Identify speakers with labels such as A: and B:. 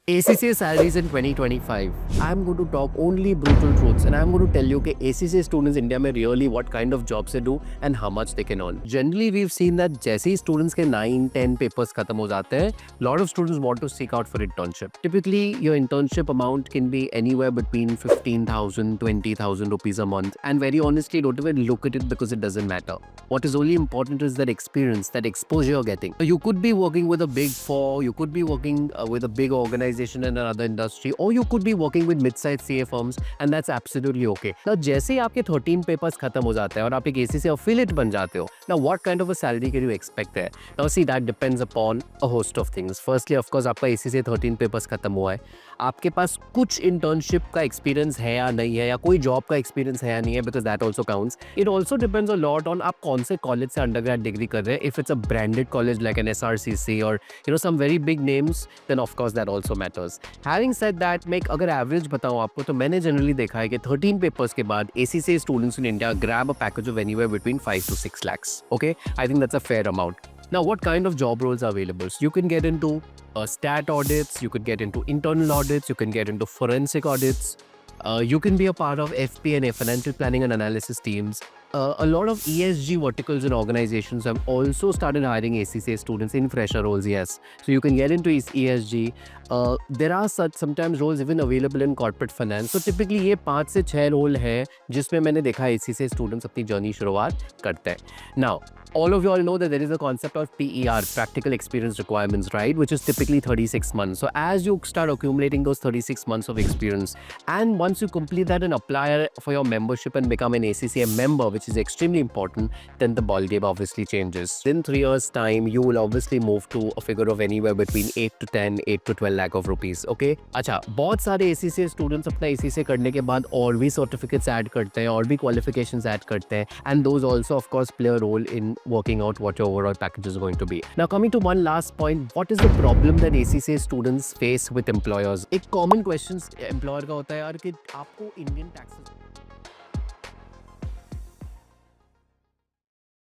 A: ACCA salaries in 2025. I'm going to talk only brutal truths and I'm going to tell you that ACCA students in India में really what kind of jobs they do and how much they can earn. Generally, we've seen that जैसे ही students के 9-10 papers खत्म हो जाते हैं, lot of students want to seek out for internship. Typically, your internship amount can be anywhere between 15,000, 20,000 rupees a month. And very honestly, don't even look at it because it doesn't matter. What is only important is that experience, that exposure you're getting. So you could be working with a big four, you could be working with a big organization in another industry, or you could be working with mid-sized CA firms, and that's absolutely okay. Now, जैसे ही आपके 13 papers खत्म हो जाते हैं और आप एक ACCA affiliate बन जाते हो, now what kind of a salary can you expect there? Now see, that depends upon a host of things. Firstly, of course, आपका ACCA 13 papers खत्म हुआ है, आपके पास कुछ internship का experience है या नहीं है, या कोई job का experience है या नहीं है, because that also counts. It also depends a lot on आप कौन से college से undergrad degree कर रहे हैं. If it's a branded college like an SRCC or some very big names, then of course that also matters. Having said that, मैं अगर average बताऊँ आपको, तो मैंने generally देखा है कि 13 papers के बाद ACCA students in India grab a package of anywhere between 5 to 6 lakhs. Okay, I think that's a fair amount. Now, what kind of job roles are available? So you can get into stat audits, you could get into internal audits, you can get into forensic audits. You can be a part of FP&A, financial planning and analysis teams. A lot of ESG verticals and organizations have also started hiring ACCA students in fresher roles, yes. So you can get into ESG. There are such sometimes roles even available in corporate finance. So typically ये 5 से 6 role है जिसमें मैंने देखा ACCA students अपनी journey शुरुआत करते हैं. Now, all of you all know that there is a concept of PER, practical experience requirements, right? Which is typically 36 months. So as you start accumulating those 36 months of experience, and once you complete that and apply for your membership and become an ACCA member, which is extremely important, then the ballgame obviously changes. In 3 years' time, you will obviously move to a figure of anywhere between 8 to 10, 8 to 12 lakh of rupees, okay? अच्छा, बहुत सारे ACCA students अपना ACCA करने के बाद और भी certificates add करते हैं और भी qualifications add करते हैं, and those also of course play a role in working out what your overall package is going to be. Now coming to one last point, what is the problem that ACCA students face with employers? एक common question employer का होता है यार कि आपको Indian taxes